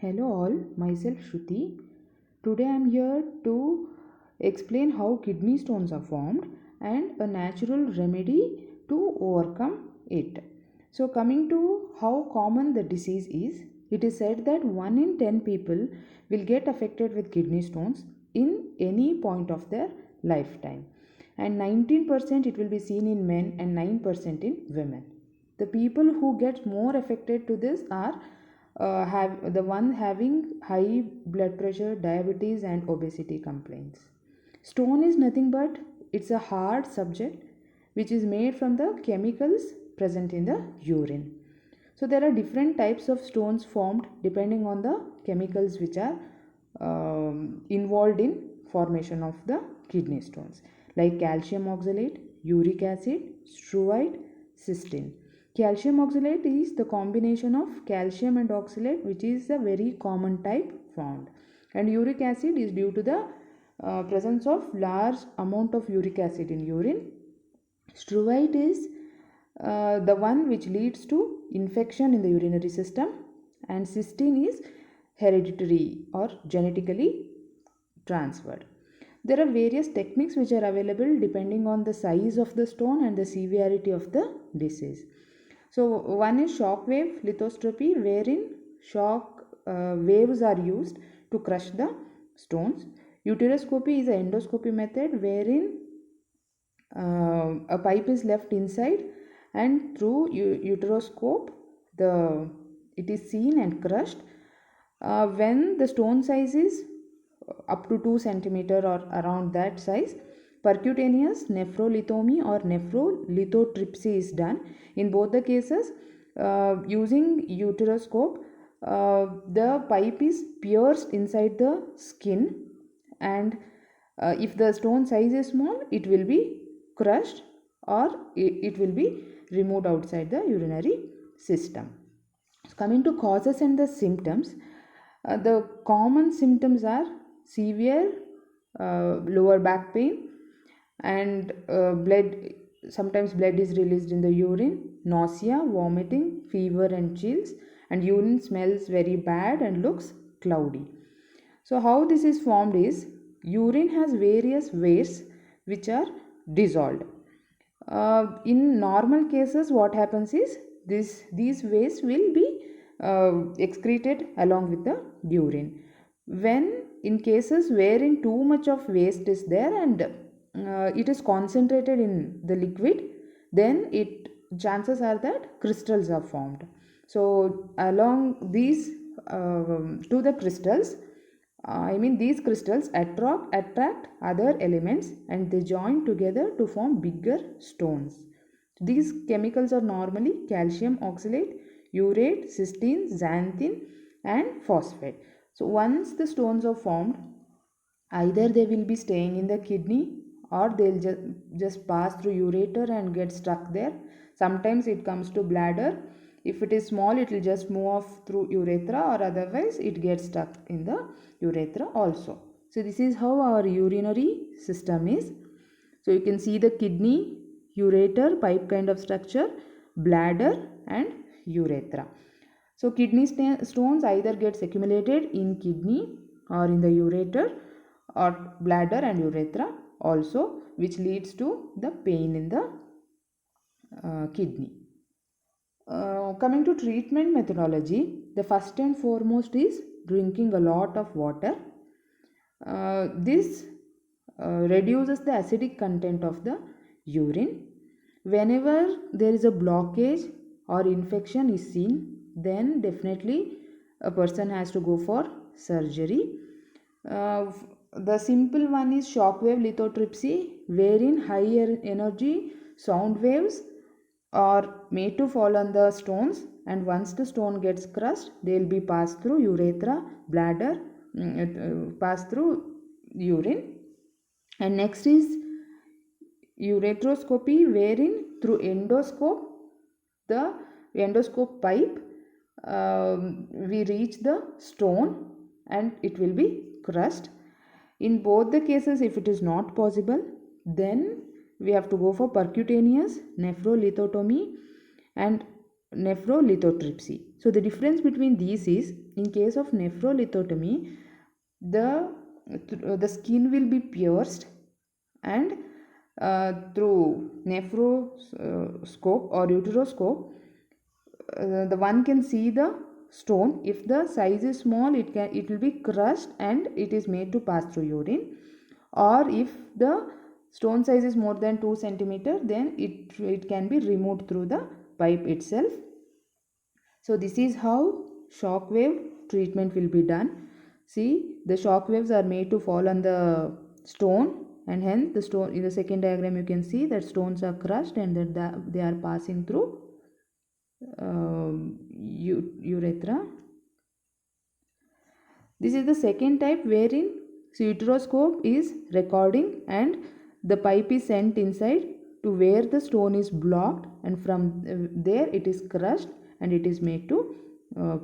Hello all, myself Shruti. Today I am here to explain how kidney stones are formed and a natural remedy to overcome it. So, coming to how common the disease is, it is said that 1 in 10 people will get affected with kidney stones in any point of their lifetime, and 19% it will be seen in men and 9% in women. The people who get more affected to this are have the one having high blood pressure, diabetes and obesity complaints. Stone is nothing but it's a hard subject which is made from the chemicals present in the urine. So there are different types of stones formed depending on the chemicals which are involved in formation of the kidney stones, like calcium oxalate, uric acid, struvite, cysteine. Calcium oxalate is the combination of calcium and oxalate, which is a very common type found, and uric acid is due to the presence of large amount of uric acid in urine. Struvite is the one which leads to infection in the urinary system, and cysteine is hereditary or genetically transferred. There are various techniques which are available depending on the size of the stone and the severity of the disease. So one is shock wave lithoscopy, wherein shock waves are used to crush the stones. Uteroscopy is an endoscopy method wherein a pipe is left inside, and through uteroscope it is seen and crushed. When the stone size is up to 2 centimeter or around that size, percutaneous nephrolithomy or nephrolithotripsy is done. In both the cases, using uteroscope, the pipe is pierced inside the skin, and if the stone size is small, it will be crushed or it will be removed outside the urinary system. So coming to causes and the symptoms, the common symptoms are severe lower back pain, and sometimes blood is released in the urine, nausea, vomiting, fever and chills, and urine smells very bad and looks cloudy. So how this is formed is, urine has various wastes which are dissolved. In normal cases, what happens is these wastes will be excreted along with the urine. When in cases wherein too much of waste is there and it is concentrated in the liquid, then it chances are that crystals are formed. So along these to the crystals, these crystals attract other elements and they join together to form bigger stones. These chemicals are normally calcium oxalate, urate, cysteine, xanthine, and phosphate. So once the stones are formed, either they will be staying in the kidney or they'll just pass through ureter and get stuck there. Sometimes it comes to bladder. If it is small, it will just move off through urethra, or otherwise it gets stuck in the urethra also. So this is how our urinary system is. So you can see the kidney, ureter, pipe kind of structure, bladder and urethra. So kidney stones either gets accumulated in kidney or in the ureter or bladder and urethra also, which leads to the pain in the kidney. Coming to treatment methodology, the first and foremost is drinking a lot of water. This reduces the acidic content of the urine. Whenever there is a blockage or infection is seen, then definitely a person has to go for surgery. The simple one is shockwave lithotripsy, wherein higher energy sound waves are made to fall on the stones, and once the stone gets crushed, they will be passed through urethra, bladder, pass through urine. And next is ureteroscopy, wherein through the endoscope pipe, we reach the stone and it will be crushed. In both the cases, if it is not possible, then we have to go for percutaneous nephrolithotomy, and nephrolithotripsy. So the difference between these is, in case of nephrolithotomy, the skin will be pierced, and through nephroscope or uteroscope, the one can see the stone. If the size is small, it will be crushed and it is made to pass through urine. Or if the stone size is more than 2 centimeter, then it can be removed through the pipe itself. So this is how shock wave treatment will be done. See, the shock waves are made to fall on the stone, and hence the stone, in the second diagram you can see that stones are crushed and that they are passing through urethra. This is the second type, wherein uteroscope is recording and the pipe is sent inside to where the stone is blocked, and from there it is crushed and it is made to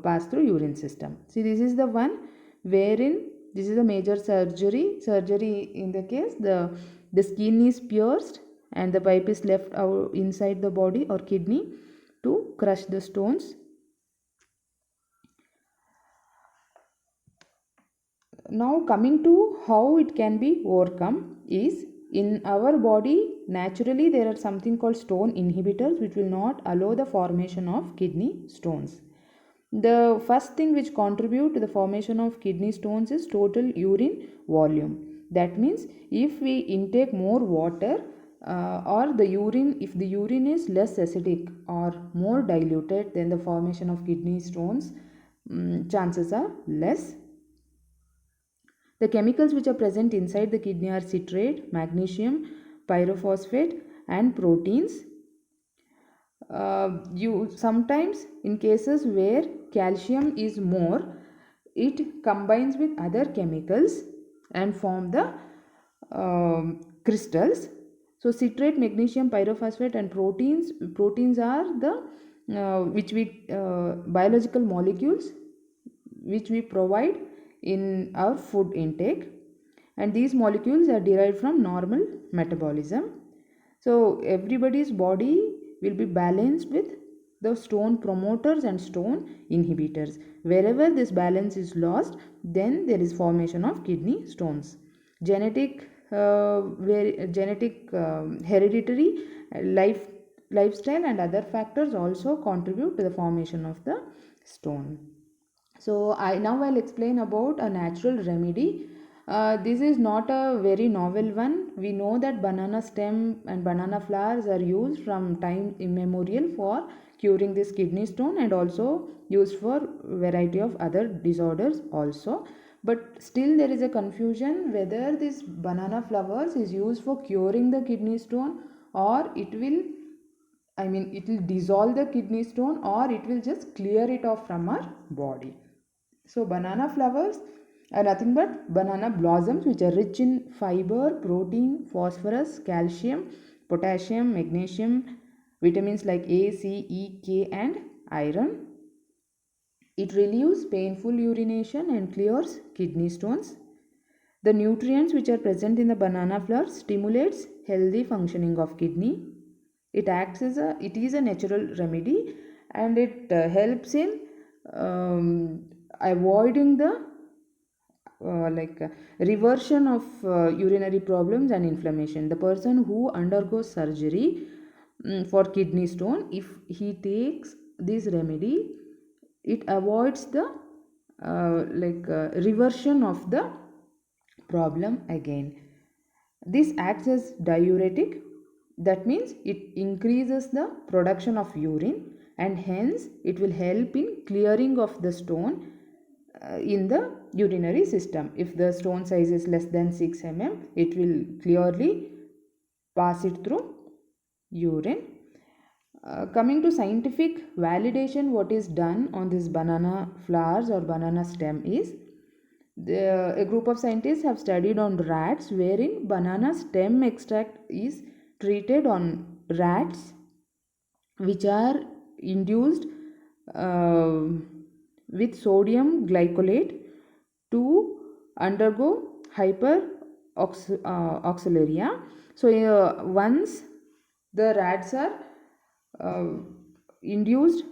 pass through urine system. See, this is the one wherein this is a major surgery. In the case, the skin is pierced and the pipe is left out inside the body or kidney to crush the stones. Now coming to how it can be overcome is, in our body naturally there are something called stone inhibitors which will not allow the formation of kidney stones. The first thing which contribute to the formation of kidney stones is total urine volume. That means if we intake more water, or if the urine is less acidic or more diluted, then the formation of kidney stones chances are less. The chemicals which are present inside the kidney are citrate, magnesium, pyrophosphate and proteins. You sometimes, in cases where calcium is more, it combines with other chemicals and form the crystals. So citrate, magnesium, pyrophosphate and proteins are the biological molecules which we provide in our food intake, and these molecules are derived from normal metabolism. So everybody's body will be balanced with the stone promoters and stone inhibitors. Wherever this balance is lost, then there is formation of kidney stones. Genetic, hereditary, lifestyle and other factors also contribute to the formation of the stone. So I'll explain about a natural remedy. This is not a very novel one. We know that banana stem and banana flowers are used from time immemorial for curing this kidney stone, and also used for variety of other disorders also. But still there is a confusion whether this banana flowers is used for curing the kidney stone, or it will dissolve the kidney stone, or it will just clear it off from our body. So banana flowers are nothing but banana blossoms which are rich in fiber, protein, phosphorus, calcium, potassium, magnesium, vitamins like A, C, E, K and iron. It relieves painful urination and clears kidney stones. The nutrients which are present in the banana flower stimulates healthy functioning of kidney. It is a natural remedy, and it helps in avoiding the reversion of urinary problems and inflammation. The person who undergoes surgery for kidney stone, if he takes this remedy, it avoids the reversion of the problem again. This acts as diuretic. That means it increases the production of urine, and hence it will help in clearing of the stone in the urinary system. If the stone size is less than 6 mm, it will clearly pass it through urine. Coming to scientific validation, what is done on this banana flowers or banana stem is, a group of scientists have studied on rats, wherein banana stem extract is treated on rats which are induced with sodium glycolate to undergo hyperoxaluria. So once the rats are induced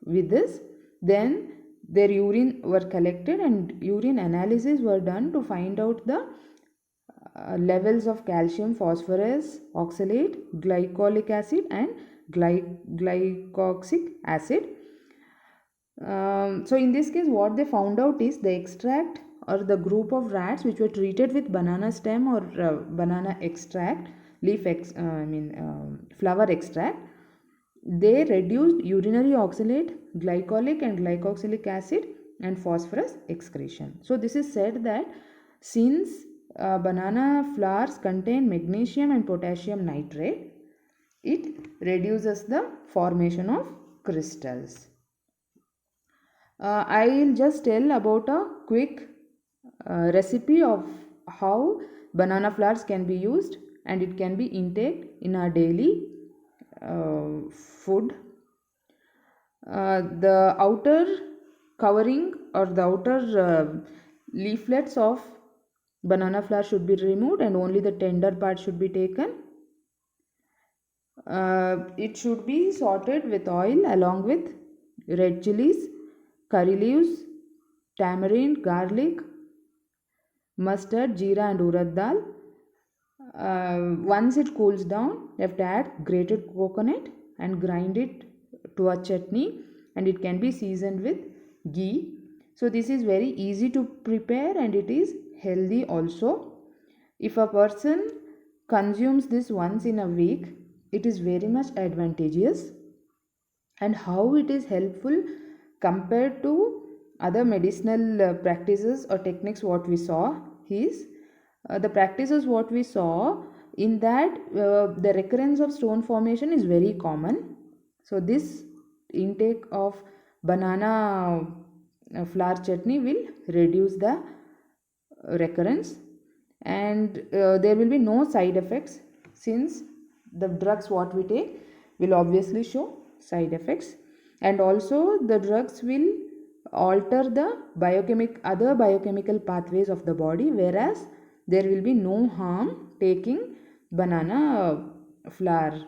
with this. Then their urine were collected and urine analysis were done to find out the levels of calcium, phosphorus, oxalate, glycolic acid and glycoxic acid. So in this case what they found out is the extract or the group of rats which were treated with banana stem or banana extract, flower extract, they reduced urinary oxalate, glycolic and glycoxylic acid and phosphorus excretion. So this is said that since banana flowers contain magnesium and potassium nitrate, it reduces the formation of crystals. I'll just tell about a quick recipe of how banana flowers can be used and it can be intake in our daily food. The outer covering or the outer leaflets of banana flower should be removed and only the tender part should be taken. It should be sauteed with oil along with red chilies, curry leaves, tamarind, garlic, mustard, jeera and urad dal. Once it cools down, you have to add grated coconut and grind it to a chutney, and it can be seasoned with ghee. So this is very easy to prepare and it is healthy also. If a person consumes this once in a week, it is very much advantageous. And how it is helpful compared to other medicinal practices or techniques what we saw is the practices what we saw in that the recurrence of stone formation is very common. So this intake of banana flower chutney will reduce the recurrence, and there will be no side effects since the drugs what we take will obviously show side effects, and also the drugs will alter the other biochemical pathways of the body, whereas there will be no harm taking banana flower,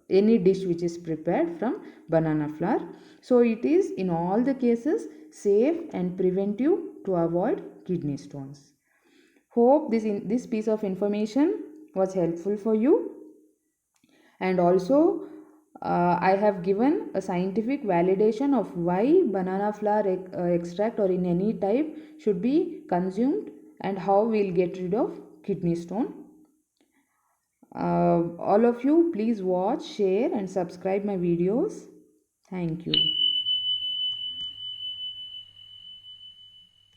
any dish which is prepared from banana flower. So it is in all the cases safe and preventive to avoid kidney stones. Hope this piece of information was helpful for you, and also I have given a scientific validation of why banana flower extract or in any type should be consumed and how we'll get rid of kidney stone. All of you please watch, share and subscribe my videos. Thank you.